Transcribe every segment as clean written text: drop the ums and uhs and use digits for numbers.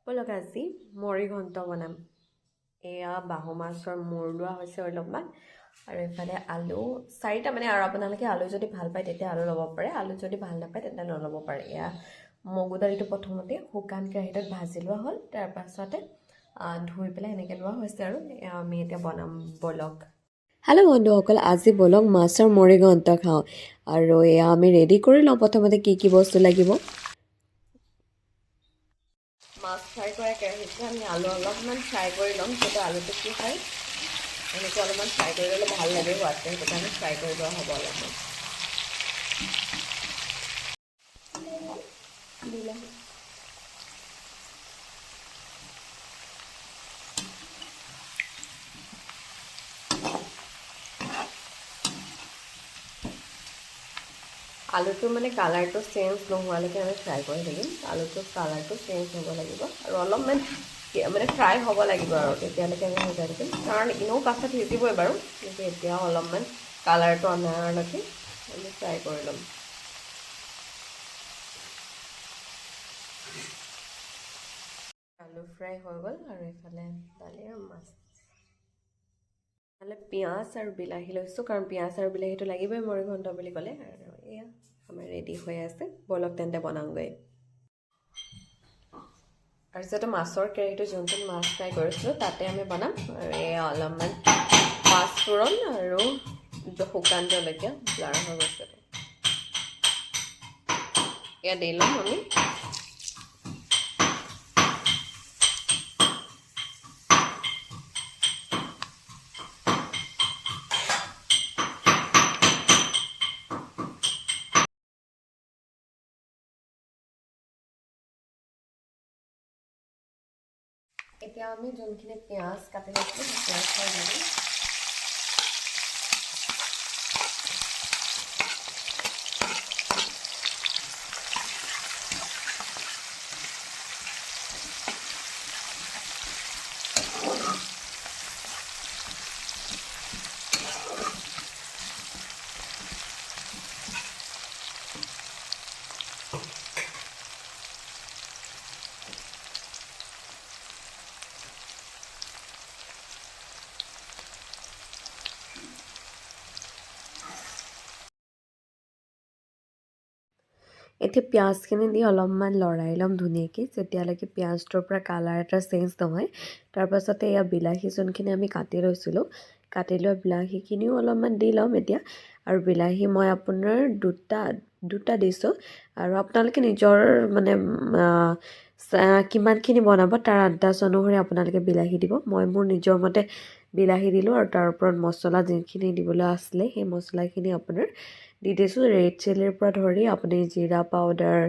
ব'লক আজি মৰি ঘণ্ট বনাম। এয়া বাহু মাছৰ মূৰ লোৱা হৈছে অলপমান, আৰু এইফালে আলু 4টা মানে, আৰু আপোনালোকে আলু যদি ভাল পায় তেতিয়া আলু ল'ব পাৰে, আলু যদি ভাল নাপায় তেন্তে নল'ব পাৰে। এয়া মগু দালিটো প্ৰথমতে শুকান কেৰাহীটোত ভাজি লোৱা হ'ল, তাৰ পাছতে ধুই পেলাই এনেকৈ লোৱা হৈছে, আৰু আমি এতিয়া বনাম ব'লক। হেল্ল' বন্ধুসকল, আজি ব'লক মাছৰ মৰি ঘণ্ট খাওঁ। আৰু এয়া আমি ৰেডি কৰি লওঁ প্ৰথমতে কি কি বস্তু লাগিব। মাছ ফ্ৰাই কৰা কেৰাহীতে আমি আলু অলপমান ফ্ৰাই কৰি ল'ম, যাতে আলুটো কি হয় এনেকৈ অলপমান ফ্ৰাই কৰি ল'লে ভাল লাগে সোৱাদটো, সেইটো কাৰণে ফ্ৰাই কৰি লোৱা হ'ব অলপমান। বিলাহী আলুটো মানে কালাৰটো চেঞ্জ নোহোৱালৈকে আমি ফ্ৰাই কৰি থাকিম। আলুটো কালাৰটো চেঞ্জ হ'ব লাগিব আৰু অলপমান মানে ফ্ৰাই হ'ব লাগিব, আৰু তেতিয়ালৈকে আমি সিজাই থাকিম, কাৰণ এনেও পাছত সিজিবই বাৰু, কিন্তু এতিয়াও অলপমান কালাৰটো অনাৰলৈকে আমি ফ্ৰাই কৰি ল'ম। আলু ফ্ৰাই হৈ গ'ল, আৰু এইফালে দালি আৰু মাছ। এইফালে পিঁয়াজ আৰু বিলাহী লৈছোঁ, কাৰণ পিঁয়াজ আৰু বিলাহীটো লাগিবই মৰি ঘণ্ট বুলি ক'লে। আৰু এয়া আমাৰ ৰেডি হৈ আছে, ব'লক তেন্তে বনাওঁগৈ। আৰু যিহেতু মাছৰ কেৰাহীটো যোনটো মাছ ফ্ৰাই কৰিছিলোঁ তাতে আমি বনাম, আৰু এয়া অলপমান পাঁচফোৰণ আৰু শুকান জলকীয়া ব্লাৰ হৈ গৈছে, এয়া দি ল'ম আমি। এতিয়া আমি যোনখিনি পিঁয়াজ কাটি লৈছিলোঁ সেই পিঁয়াজখিনি দি দিম। এতিয়া পিঁয়াজখিনি দি অলপমান লৰাই ল'ম ধুনীয়াকৈ, যেতিয়ালৈকে পিঁয়াজটোৰ পৰা কালাৰ এটা চেঞ্জ নহয়। তাৰপাছতে এয়া বিলাহী যোনখিনি আমি কাটি লৈছিলোঁ, কাটি লোৱা বিলাহীখিনিও অলপমান দি ল'ম এতিয়া। আৰু বিলাহী মই আপোনাৰ দুটা দিছোঁ, আৰু আপোনালোকে নিজৰ মানে কিমানখিনি বনাব তাৰ আন্দাজ অনুসৰি আপোনালোকে বিলাহী দিব। মই মোৰ নিজৰ মতে বিলাহী দিলোঁ, আৰু তাৰ ওপৰত মছলা যিখিনি দিবলৈ আছিলে সেই মছলাখিনি আপোনাৰ দি দিছোঁ। ৰেড চিলিৰ পৰা ধৰি আপুনি জিৰা পাউডাৰ,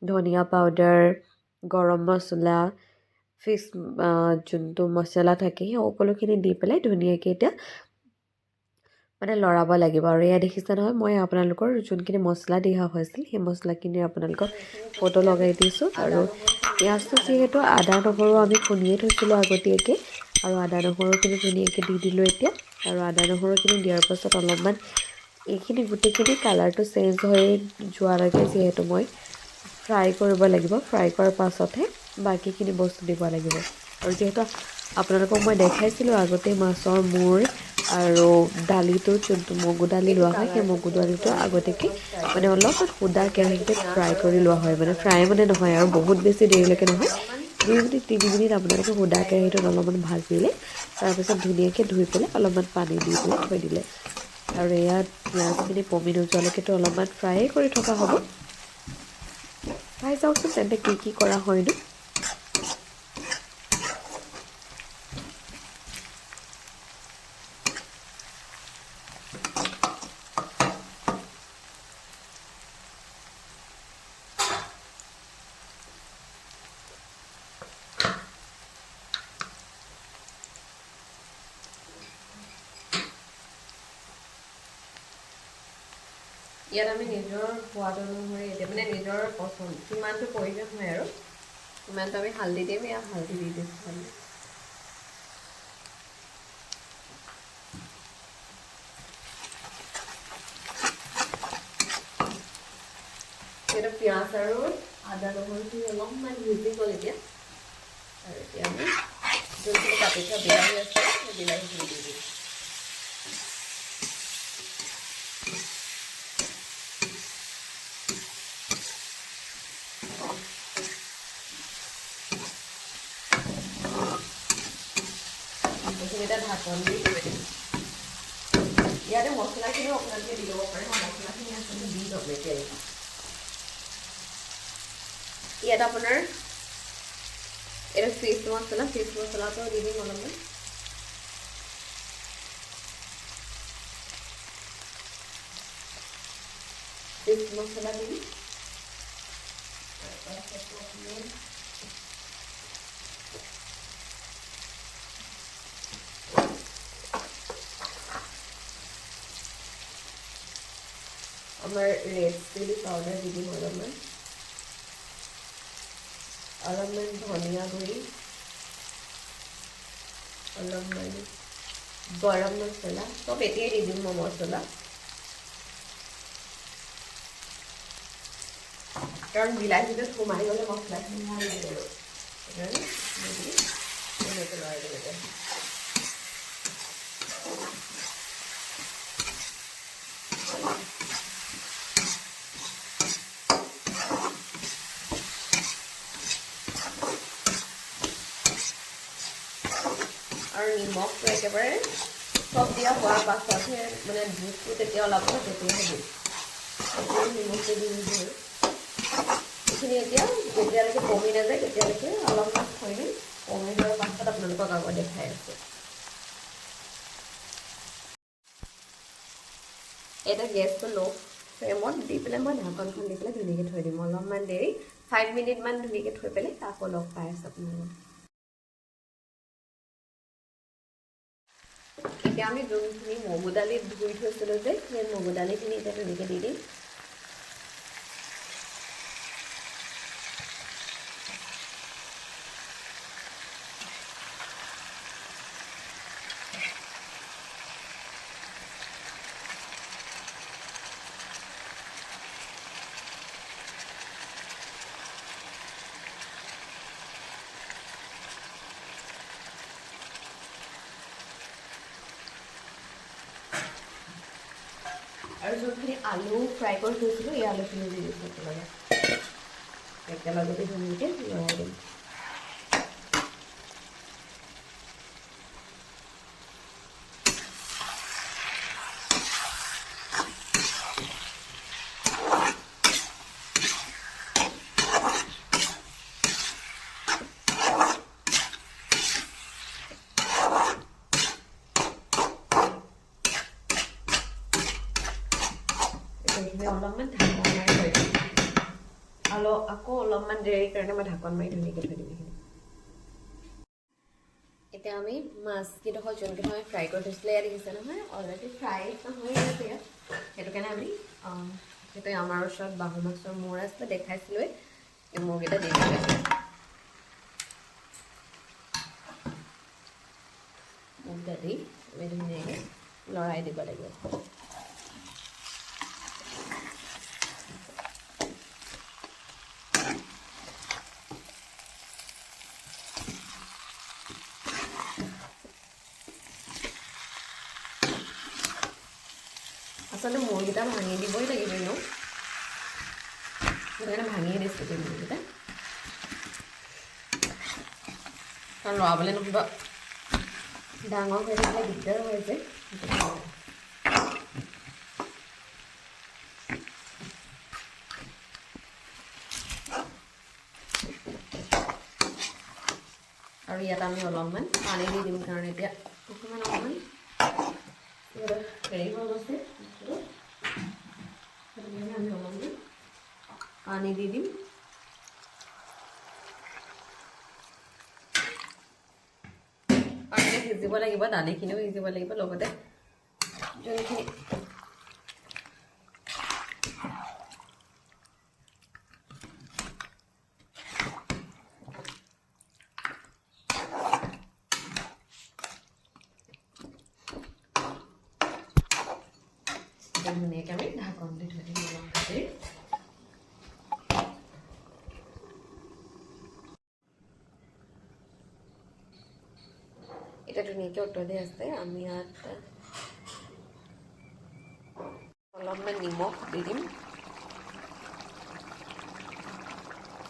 ধনিয়া পাউডাৰ, গৰম মছলা, ফিছ যোনটো মছলা থাকে সেই সকলোখিনি দি পেলাই ধুনীয়াকৈ এতিয়া মানে লৰাব লাগিব। আৰু এয়া দেখিছে নহয়, মই আপোনালোকৰ যোনখিনি মছলা দিয়া হৈছিল সেই মছলাখিনি আপোনালোকক ফটো লগাই দিছোঁ। আৰু পিঁয়াজটো যিহেতু আদা নহৰু আমি খুন্দিয়ে থৈছিলোঁ আগতীয়াকৈ, আৰু আদা নহৰুখিনি ধুনীয়াকৈ দি দিলোঁ এতিয়া। আৰু আদা নহৰুখিনি দিয়াৰ পাছত অলপমান এইখিনি গোটেইখিনি কালাৰটো চেঞ্জ হৈ যোৱালৈকে যিহেতু মই ফ্ৰাই কৰিব লাগিব, ফ্ৰাই কৰাৰ পাছতহে বাকীখিনি বস্তু দিব লাগিব। আৰু যিহেতু আপোনালোকক মই দেখাইছিলোঁ আগতে মাছৰ মূৰ আৰু দালিটো যোনটো মগু দালি লোৱা হয়, সেই মগু দালিটো আগতীয়াকৈ মানে অলপমান সুদা কেৰাহীতে ফ্ৰাই কৰি লোৱা হয়, মানে ফ্ৰাই মানে নহয় আৰু বহুত বেছি দেৰিলৈকে নহয়, 2 মিনিট 3 মিনিট আপোনালোকে সুদা কেৰাহীটোত অলপমান ভাজিলে, তাৰপিছত ধুনীয়াকৈ ধুই পেলাই অলপমান পানী দি পেলাই থৈ দিলে। আৰু ইয়াত পিঁয়াজখিনি পমি নোযোৱালৈকেতো অলপমান ফ্ৰাই কৰি থকা হ'ব। চাই চাওকচোন তেন্তে কি কৰা হয়নো। ইয়াত আমি নিজৰ সোৱাদ অনুসৰি এতিয়া মানে নিজৰ পচন্দ কিমানটো প্ৰয়োজন হয় আৰু কিমানটো আমি হালধি দিম, এয়া হালধি দি দিছোঁ আমি। এতিয়া পিঁয়াজ আৰু আদা নহৰুখিনি অলপমান সিজি গ'ল এতিয়া, আৰু এতিয়া আমি যোনখিনি কাটি থোৱা বিলাহী আছে সেই বিলাহীখিনি দি দিম। এইখিনিতে ঢাকন দি থৈ দিম। ইয়াতে মছলাখিনিও আপোনালোকে দি ল'ব পাৰে, মই মছলাখিনি আচলতে দি ল'ম এতিয়া। ইয়াত আপোনাৰ এইটো ফিছ মছলাটো দি দিম অলপমান। ফিছ মছলা দি দিম। আমাৰ ৰেড চিলি পাউডাৰ দি দিম অলপমান ধনিয়া গুড়ি, অলপমান গৰম মছলা, চব এতিয়াই দি দিম মই মছলা, কাৰণ বিলাহীটো সোমাই গ'লে মছলাখিনি ভাল লাগে আৰু সেইকাৰণে লৰাই দিব। আৰু নিমখটো একেবাৰে চব দিয়া হোৱাৰ পাছতহে মানে জুচটো তেতিয়া ওলাব, তেতিয়াহে দিম। এতিয়া নিমখটো দি দিম। এইখিনি এতিয়া যেতিয়ালৈকে কমি নাযায় তেতিয়ালৈকে অলপমান থৈ দিম। কমি যোৱাৰ পাছত আপোনালোকক আকৌ দেখাই আছোঁ। এটা গেছটো ল' ফ্লেমত দি পেলাই মই ঢাকনখন দি পেলাই ধুনীয়াকৈ থৈ দিম অলপমান দেৰি, 5 মিনিটমান ধুনীয়াকৈ থৈ পেলাই আকৌ লগ পাই আছোঁ আপোনালোকক। এতিয়া আমি যোনখিনি মগু দালি ধুই থৈছিলোঁ যে সেই মগু দালিখিনি এতিয়া ধুনীয়াকৈ দি দিম। আৰু যোনখিনি আলু ফ্ৰাই কৰি থৈছিলোঁ এই আলুখিনি দি দিছোঁ একেলগতে ধুনীয়াকৈ লৰাই দিম। অলপমান ঢাকন মাৰি থৈ দিম। আকৌ অলপমান দেৰিৰ কাৰণে মই ঢাকন মাৰি ধুনীয়াকৈ থৈ দিম এইখিনি। এতিয়া আমি মাছকেইডোখৰ যোনকেইটা আমি ফ্ৰাই কৰি থৈছিলে ইয়াত দেখিছে নহয়, অলৰেডি ফ্ৰাই নহয় আছে ইয়াত। সেইটো কাৰণে আমি সেইটো আমাৰ ওচৰত বাহু মাছৰ মূৰ আছে দেখাইছিলোঁৱে, এই মূৰকেইটা দি দিম। মূৰকেইটা দি আমি ধুনীয়াকৈ লৰাই দিব লাগিব। আচলতে মূৰকেইটা ভাঙি দিবই লাগিব এনেও, সেইকাৰণে ভাঙিয়ে দিছোঁ দেই মূৰকেইটা, কাৰণ লৰাবলৈ নহ'বা ডাঙৰ হৈ থাকিলে দিগদাৰ হৈ যায়। আৰু ইয়াত আমি অলপমান পানী দি দিম, কাৰণ এতিয়া অকণমান হেৰি হৈ গৈছে, সেইকাৰণে আমি অলপমান পানী দি দিম। পানীটো সিজিব লাগিব, দালিখিনিও সিজিব লাগিব, লগতে যোনখিনি ধুনীয়াকৈ আমি ঢাকন দি থৈ দিম অলপ দেৰি। এটা ধুনীয়াকৈ উতলি আছে আমি ইয়াত অলপমান নিমখ দি দিম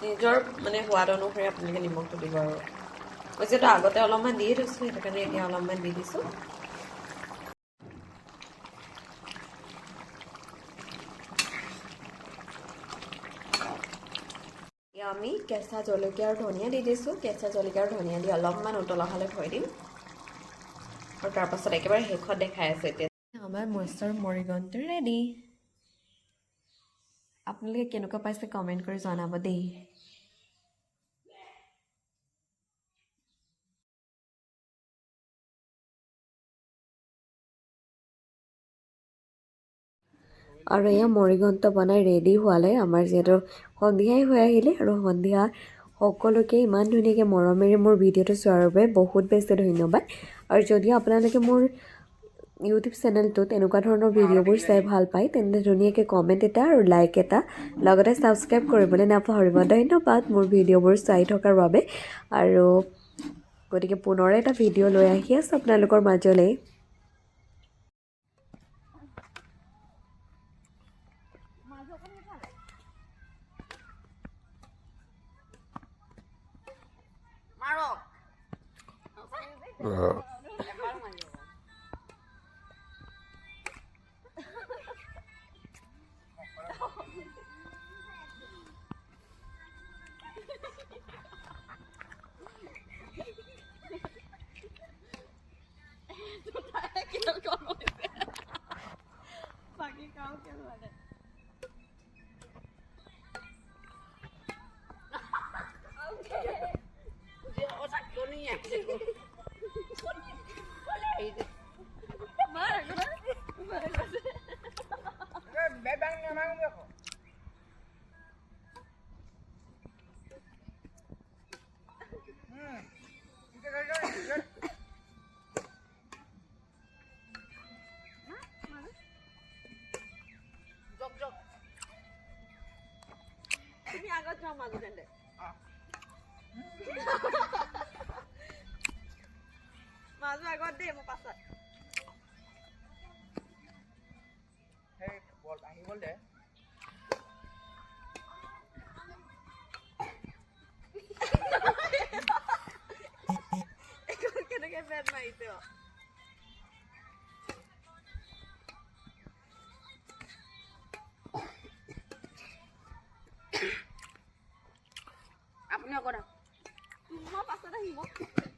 নিজৰ মানে সোৱাদ অনুসৰি আপোনালোকে নিমখটো দিব আৰু মই যিহেতু আগতে অলপমান দিয়ে থৈছোঁ সেইটো কাৰণে এতিয়া অলপমান দি দিছোঁ আমি কেঁচা জলকীয়া আৰু ধনিয়া দি দিছোঁ কেঁচা জলকীয়া আৰু ধনিয়া দি অলপমান উতলা হ'লে থৈ দিম আৰু তাৰপাছত একেবাৰে শেষত দেখাই আছে এতিয়া আমাৰ মছৰ মৰিগনটো ৰেডি আপোনালোকে কেনেকুৱা পাইছে কমেণ্ট কৰি জনাব দেই আৰু এয়া মৰিগন্ত বনাই ৰেডি হোৱালে আমাৰ যিহেতু সন্ধিয়াই হৈ আহিলে আৰু সন্ধিয়া সকলোকে ইমান ধুনীয়াকৈ মৰমেৰে মোৰ ভিডিঅ'টো চোৱাৰ বাবে বহুত বেছি ধন্যবাদ আৰু যদিও আপোনালোকে মোৰ ইউটিউব চেনেলটোত এনেকুৱা ধৰণৰ ভিডিঅ'বোৰ চাই ভাল পায় তেন্তে ধুনীয়াকৈ কমেণ্ট এটা আৰু লাইক এটা লগতে ছাবস্ক্ৰাইব কৰিবলৈ নাপাহৰিব ধন্যবাদ মোৰ ভিডিঅ'বোৰ চাই থকাৰ বাবে আৰু গতিকে পুনৰ এটা ভিডিঅ' লৈ আহি আছোঁ আপোনালোকৰ মাজলৈ Mazu agora demo passar. Hey, bol ahi bol de. Ekor kena ke bed mai itu. Apne agora. Mau passar daí, mau.